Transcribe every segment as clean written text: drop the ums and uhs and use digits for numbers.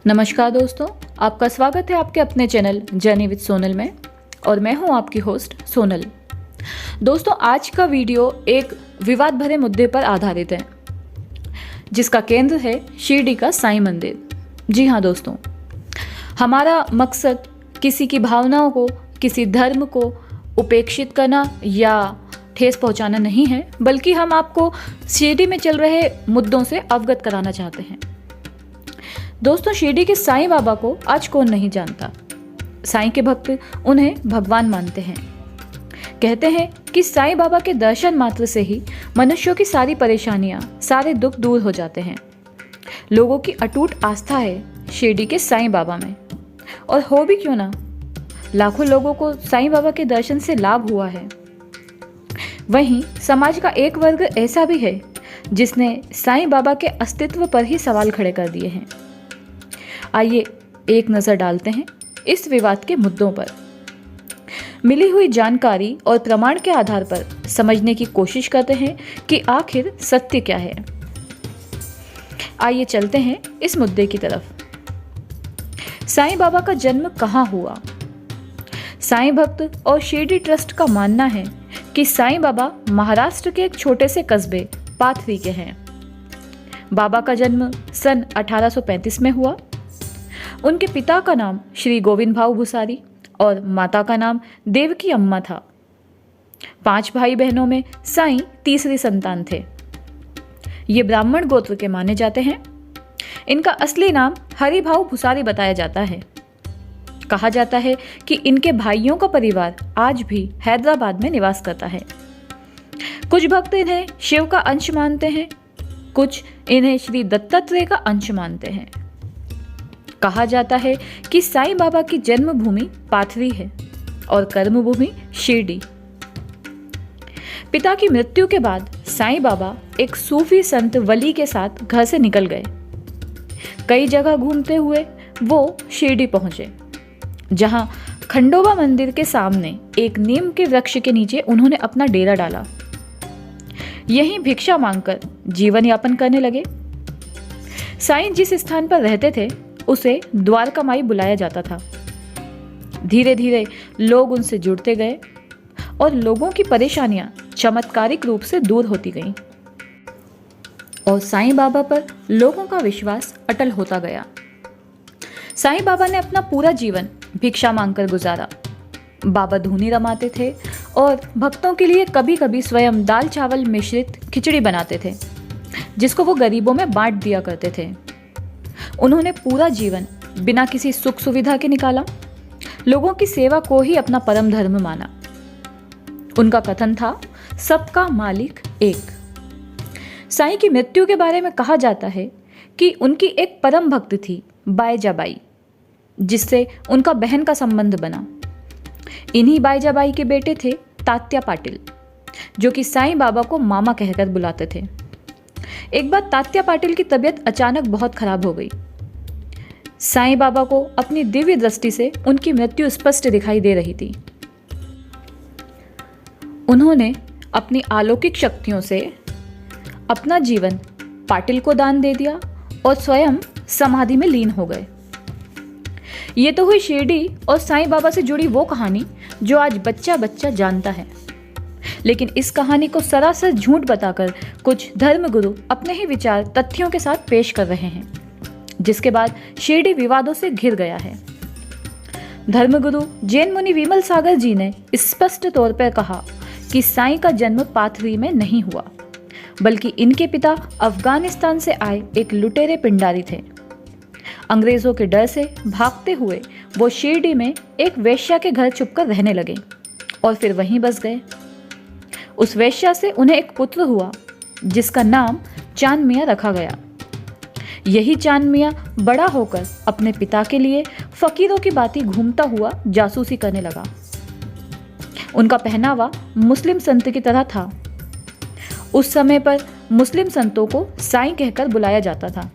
नमस्कार दोस्तों, आपका स्वागत है आपके अपने चैनल जर्नी विद सोनल में। और मैं हूं आपकी होस्ट सोनल। दोस्तों, आज का वीडियो एक विवाद भरे मुद्दे पर आधारित है, जिसका केंद्र है शिरडी का साईं मंदिर। जी हाँ दोस्तों, हमारा मकसद किसी की भावनाओं को, किसी धर्म को उपेक्षित करना या ठेस पहुंचाना नहीं है, बल्कि हम आपको शिरडी में चल रहे मुद्दों से अवगत कराना चाहते हैं। दोस्तों, शिरडी के साईं बाबा को आज कौन नहीं जानता। साईं के भक्त उन्हें भगवान मानते हैं। कहते हैं कि साईं बाबा के दर्शन मात्र से ही मनुष्यों की सारी परेशानियां, सारे दुख दूर हो जाते हैं। लोगों की अटूट आस्था है शिरडी के साईं बाबा में, और हो भी क्यों ना, लाखों लोगों को साईं बाबा के दर्शन से लाभ हुआ है। वहीं समाज का एक वर्ग ऐसा भी है जिसने साईं बाबा के अस्तित्व पर ही सवाल खड़े कर दिए हैं। आइए एक नज़र डालते हैं इस विवाद के मुद्दों पर। मिली हुई जानकारी और प्रमाण के आधार पर समझने की कोशिश करते हैं कि आखिर सत्य क्या है। आइए चलते हैं इस मुद्दे की तरफ। साईं बाबा का जन्म कहाँ हुआ? साईं भक्त और शिरडी ट्रस्ट का मानना है कि साईं बाबा महाराष्ट्र के एक छोटे से कस्बे पाथरी के हैं। बाबा का जन्म सन 1835 में हुआ। उनके पिता का नाम श्री गोविंद भाऊ भुसारी और माता का नाम देवकी अम्मा था। 5 भाई बहनों में साईं तीसरी संतान थे। ये ब्राह्मण गोत्र के माने जाते हैं। इनका असली नाम हरि भाऊ भुसारी बताया जाता है। कहा जाता है कि इनके भाइयों का परिवार आज भी हैदराबाद में निवास करता है। कुछ भक्त इन्हें शिव का अंश मानते हैं, कुछ इन्हें श्री दत्तात्रेय का अंश मानते हैं। कहा जाता है कि साईं बाबा की जन्मभूमि पाथरी है और कर्मभूमि शिरडी। पिता की मृत्यु के बाद साईं बाबा एक सूफी संत वली के साथ घर से निकल गए। कई जगह घूमते हुए वो शिरडी पहुंचे, जहां खंडोबा मंदिर के सामने एक नीम के वृक्ष के नीचे उन्होंने अपना डेरा डाला। यहीं भिक्षा मांगकर जीवन यापन करने लगे। साईं जिस स्थान पर रहते थे उसे द्वारका माई बुलाया जाता था। धीरे धीरे लोग उनसे जुड़ते गए और लोगों की परेशानियां चमत्कारिक रूप से दूर होती गईं और साईं बाबा पर लोगों का विश्वास अटल होता गया। साईं बाबा ने अपना पूरा जीवन भिक्षा मांगकर गुजारा। बाबा धूनी रमाते थे और भक्तों के लिए कभी कभी स्वयं दाल चावल मिश्रित खिचड़ी बनाते थे, जिसको वो गरीबों में बांट दिया करते थे। उन्होंने पूरा जीवन बिना किसी सुख सुविधा के निकाला। लोगों की सेवा को ही अपना परम धर्म माना। उनका कथन था, सबका मालिक एक। साईं की मृत्यु के बारे में कहा जाता है कि उनकी एक परम भक्त थी बाईजाबाई, जिससे उनका बहन का संबंध बना। इन्हीं बाईजाबाई के बेटे थे तात्या पाटिल, जो कि साईं बाबा को मामा कहकर बुलाते थे। एक बार तात्या पाटिल की तबीयत अचानक बहुत खराब हो गई। साईं बाबा को अपनी दिव्य दृष्टि से उनकी मृत्यु स्पष्ट दिखाई दे रही थी। उन्होंने अपनी अलौकिक शक्तियों से अपना जीवन पाटिल को दान दे दिया और स्वयं समाधि में लीन हो गए। ये तो हुई शिरडी और साईं बाबा से जुड़ी वो कहानी जो आज बच्चा बच्चा जानता है। लेकिन इस कहानी को सरासर झूठ बताकर कुछ धर्मगुरु अपने ही विचार तथ्यों के साथ पेश कर रहे हैं, जिसके बाद शिरडी विवादों से घिर गया है। धर्मगुरु जैन मुनि विमल सागर जी ने स्पष्ट तौर पर कहा कि साईं का जन्म पाथरी में नहीं हुआ, बल्कि इनके पिता अफगानिस्तान से आए एक लुटेरे पिंडारी थे। अंग्रेजों के डर से भागते हुए वो शिरडी में एक वेश्या के घर छुपकर रहने लगे और फिर वहीं बस गए। उस वेश्या से उन्हें एक पुत्र हुआ, जिसका नाम चांद मियाँ रखा गया। यही चांद मियाँ बड़ा होकर अपने पिता के लिए फकीरों की बाती घूमता हुआ जासूसी करने लगा। उनका पहनावा मुस्लिम संत की तरह था। उस समय पर मुस्लिम संतों को साईं कहकर बुलाया जाता था।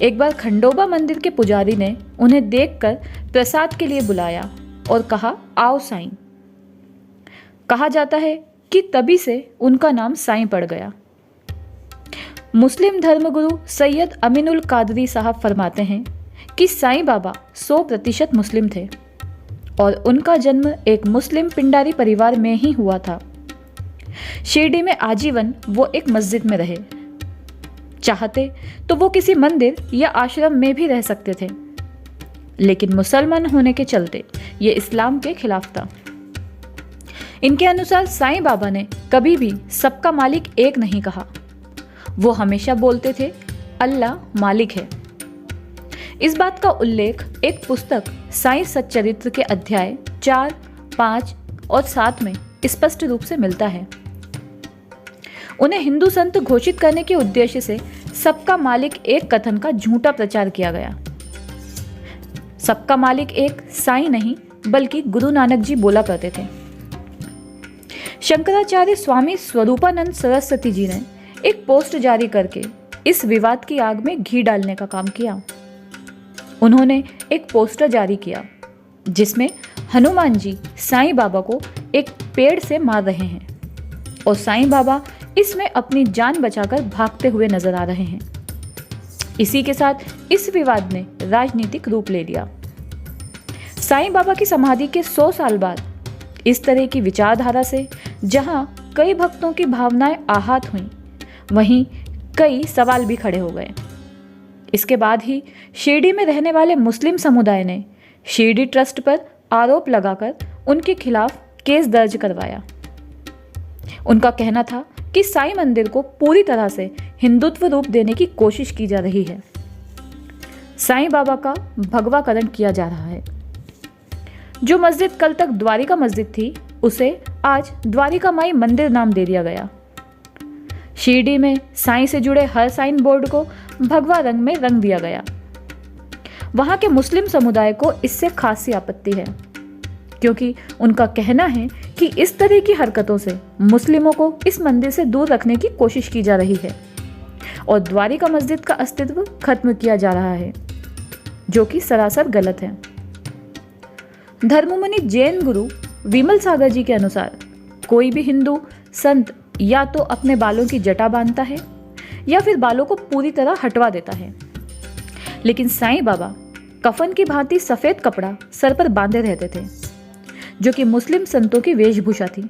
एक बार खंडोबा मंदिर के पुजारी ने उन्हें देखकर प्रसाद के लिए बुलाया और कहा, आओ साईं। कहा जाता है कि तभी से उनका नाम साईं पड़ गया। मुस्लिम धर्मगुरु सैयद अमीनुल कादरी साहब फरमाते हैं कि साईं बाबा 100% मुस्लिम थे और उनका जन्म एक मुस्लिम पिंडारी परिवार में ही हुआ था। शिरडी में आजीवन वो एक मस्जिद में रहे। चाहते तो वो किसी मंदिर या आश्रम में भी रह सकते थे, लेकिन मुसलमान होने के चलते ये इस्लाम के खिलाफ था। इनके अनुसार साईं बाबा ने कभी भी सबका मालिक एक नहीं कहा। वो हमेशा बोलते थे अल्लाह मालिक है। इस बात का उल्लेख एक पुस्तक साईं सच्चरित्र के अध्याय 4, 5 और 7 में स्पष्ट रूप से मिलता है। उन्हें हिंदू संत घोषित करने के उद्देश्य से सबका मालिक एक कथन का झूठा प्रचार किया गया। सबका मालिक एक साईं नहीं बल्कि गुरु नानक जी बोला करते थे। शंकराचार्य स्वामी स्वरूपानंद सरस्वती जी ने एक पोस्ट जारी करके इस विवाद की आग में घी डालने का काम किया। उन्होंने एक पोस्टर जारी किया जिसमें हनुमान जी साईं बाबा को एक पेड़ से मार रहे हैं और साईं बाबा इसमें अपनी जान बचाकर भागते हुए नजर आ रहे हैं। इसी के साथ इस विवाद ने राजनीतिक रूप ले लिया। साईं बाबा की समाधि के 100 साल बाद इस तरह की विचारधारा से जहां कई भक्तों की भावनाएं आहत हुईं, वहीं कई सवाल भी खड़े हो गए। इसके बाद ही शिरडी में रहने वाले मुस्लिम समुदाय ने शिरडी ट्रस्ट पर आरोप लगाकर उनके खिलाफ केस दर्ज करवाया। उनका कहना था कि साईं मंदिर को पूरी तरह से हिंदुत्व रूप देने की कोशिश की जा रही है। साईं बाबा का भगवाकरण किया जा रहा है। जो मस्जिद कल तक द्वारिका मस्जिद थी, उसे आज द्वारिका माई मंदिर नाम दे दिया गया। शिरडी में साईं से जुड़े हर साइन बोर्ड को भगवा रंग में रंग दिया गया। वहां के मुस्लिम समुदाय को इससे खासी आपत्ति है, क्योंकि उनका कहना है कि इस तरह की हरकतों से मुस्लिमों को इस मंदिर से दूर रखने की कोशिश की जा रही है और द्वारिका मस्जिद का अस्तित्व खत्म किया जा रहा है, जो कि सरासर गलत है। धर्ममुनि जैन गुरु विमल सागर जी के अनुसार कोई भी हिंदू संत या तो अपने बालों की जटा बांधता है या फिर बालों को पूरी तरह हटवा देता है, लेकिन साईं बाबा कफन की भांति सफेद कपड़ा सर पर बांधे रहते थे, जो कि मुस्लिम संतों की वेशभूषा थी।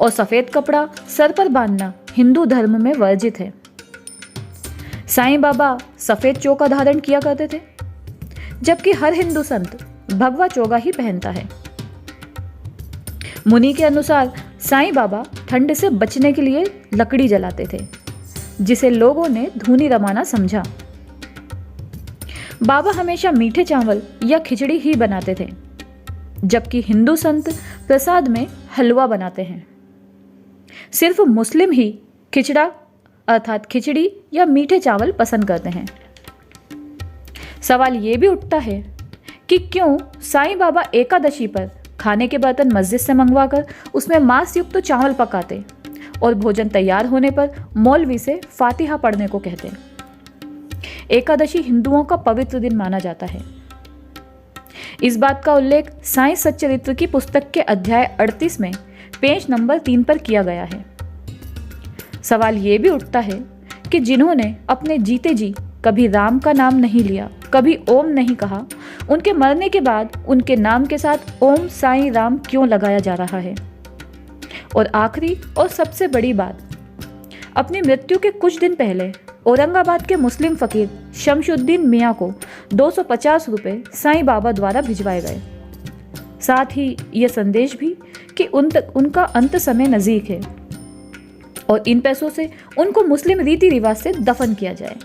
और सफेद कपड़ा सर पर बांधना हिंदू धर्म में वर्जित है। साईं बाबा सफेद चोगा धारण किया करते थे, जबकि हर हिंदू संत भगवा चोगा ही पहनता है। मुनि के अनुसार साईं बाबा ठंड से बचने के लिए लकड़ी जलाते थे, जिसे लोगों ने धूनी रमाना समझा। बाबा हमेशा मीठे चावल या खिचड़ी ही बनाते थे, जबकि हिंदू संत प्रसाद में हलवा बनाते हैं। सिर्फ मुस्लिम ही खिचड़ा अर्थात खिचड़ी या मीठे चावल पसंद करते हैं। सवाल ये भी उठता है कि क्यों साईं बाबा एकादशी पर खाने के बर्तन मस्जिद से मंगवाकर उसमें मांस युक्त तो चावल पकाते और भोजन तैयार होने पर मौलवी से फातिहा पढ़ने को कहते। एकादशी हिंदुओं का पवित्र दिन माना जाता है। इस बात का उल्लेख साईं सच्चरित्र की पुस्तक के अध्याय 38 में पेज नंबर 3 पर किया गया है। सवाल ये भी उठता है कि जिन्होंने अपने जीते जी कभी राम का नाम नहीं लिया, कभी ओम नहीं कहा, उनके मरने के बाद उनके नाम के साथ ओम साईं राम क्यों लगाया जा रहा है? और आखिरी और सबसे बड़ी बात, अपनी मृत्यु के कुछ दिन पहले औरंगाबाद के मुस्लिम फकीर शमशुद्दीन मियाँ को 250 रुपये साईं बाबा द्वारा भिजवाए गए। साथ ही यह संदेश भी कि उनका अंत समय नज़दीक है और इन पैसों से उनको मुस्लिम रीति रिवाज से दफन किया जाए।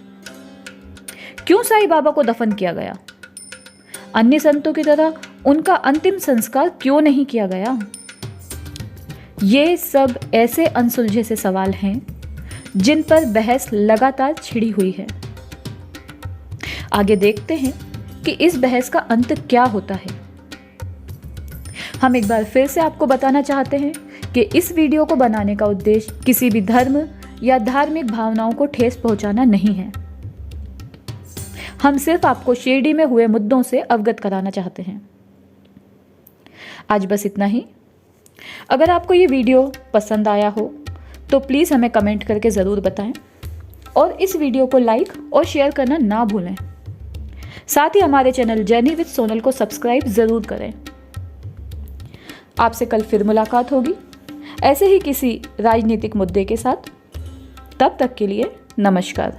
क्यों साईं बाबा को दफन किया गया? अन्य संतों की तरह उनका अंतिम संस्कार क्यों नहीं किया गया? ये सब ऐसे अनसुलझे से सवाल हैं जिन पर बहस लगातार छिड़ी हुई है। आगे देखते हैं कि इस बहस का अंत क्या होता है। हम एक बार फिर से आपको बताना चाहते हैं कि इस वीडियो को बनाने का उद्देश्य किसी भी धर्म या धार्मिक भावनाओं को ठेस पहुंचाना नहीं है। हम सिर्फ आपको शिरडी में हुए मुद्दों से अवगत कराना चाहते हैं। आज बस इतना ही। अगर आपको ये वीडियो पसंद आया हो तो प्लीज़ हमें कमेंट करके ज़रूर बताएं और इस वीडियो को लाइक और शेयर करना ना भूलें। साथ ही हमारे चैनल जर्नी विद सोनल को सब्सक्राइब ज़रूर करें। आपसे कल फिर मुलाकात होगी ऐसे ही किसी राजनीतिक मुद्दे के साथ। तब तक के लिए नमस्कार।